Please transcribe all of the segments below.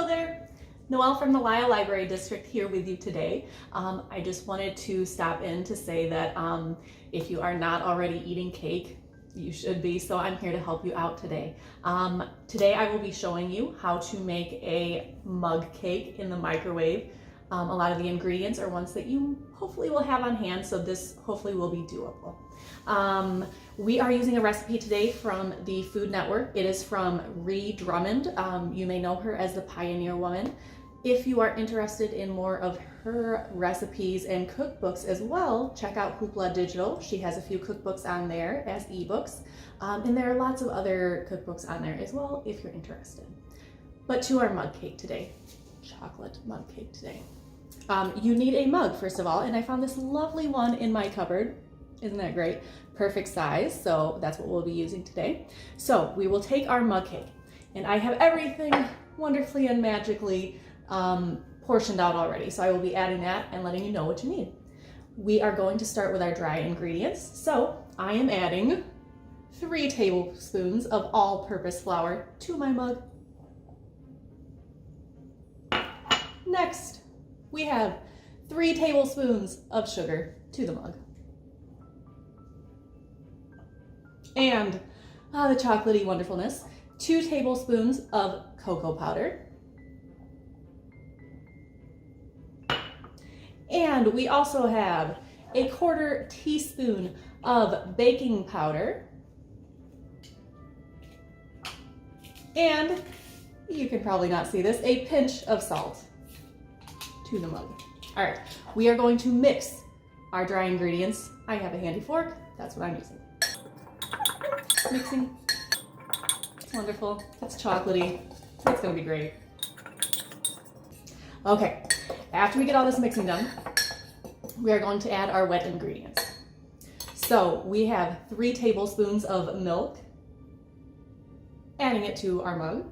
Hello there, Noelle from the Lisle Library District here with you today. I just wanted to stop in to say that if you are not already eating cake, you should be, so I'm here to help you out today. Today I will be showing you how to make a mug cake in the microwave. A lot of the ingredients are ones that you hopefully will have on hand, so this hopefully will be doable. We are using a recipe today from the Food Network. It is from Ree Drummond. You may know her as the Pioneer Woman. If you are interested in more of her recipes and cookbooks as well, check out Hoopla Digital. She has a few cookbooks on there as ebooks, and there are lots of other cookbooks on there as well if you're interested. But to our mug cake today, chocolate mug cake today. You need a mug, first of all, and I found this lovely one in my cupboard. Isn't that great? Perfect size, so that's what we'll be using today. So we will take our mug cake, and I have everything wonderfully and magically portioned out already, so I will be adding that and letting you know what you need. We are going to start with our dry ingredients, so I am adding 3 tablespoons of all-purpose flour to my mug. Next, we have 3 tablespoons of sugar to the mug. And the chocolatey wonderfulness, 2 tablespoons of cocoa powder. And we also have a 1/4 teaspoon of baking powder. And you can probably not see this, a pinch of salt to the mug. All right, we are going to mix our dry ingredients. I have a handy fork, that's what I'm using. Mixing, it's wonderful, it's chocolatey, it's gonna be great. Okay, after we get all this mixing done, we are going to add our wet ingredients. So we have 3 tablespoons of milk, adding it to our mug.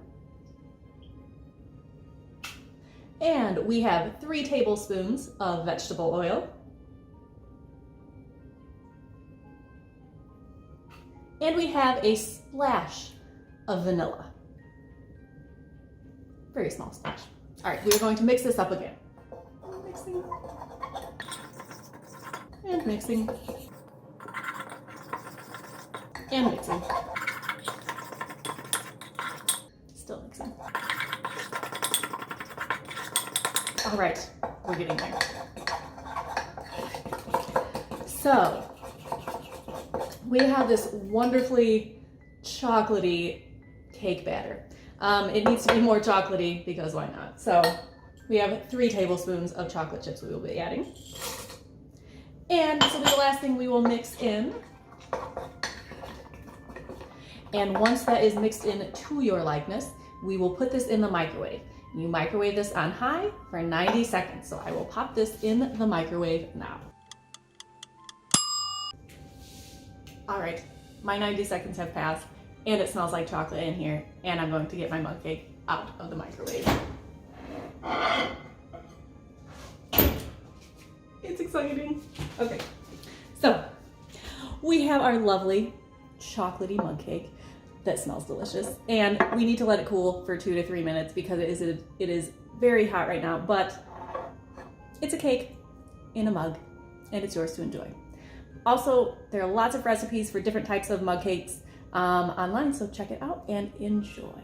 And we have 3 tablespoons of vegetable oil. And we have a splash of vanilla. Very small splash. All right, we are going to mix this up again. Mixing. And mixing. And mixing. Still mixing. All right, we're getting there. So, we have this wonderfully chocolatey cake batter. It needs to be more chocolatey because why not? So, we have 3 tablespoons of chocolate chips we will be adding. And this will be the last thing we will mix in. And once that is mixed in to your likeness, we will put this in the microwave. You microwave this on high for 90 seconds. So I will pop this in the microwave now. All right, my 90 seconds have passed and it smells like chocolate in here, and I'm going to get my mug cake out of the microwave. It's exciting. Okay, so we have our lovely chocolatey mug cake that smells delicious, and we need to let it cool for 2 to 3 minutes because it is very hot right now, but it's a cake in a mug and it's yours to enjoy. Also, there are lots of recipes for different types of mug cakes online, so check it out and enjoy.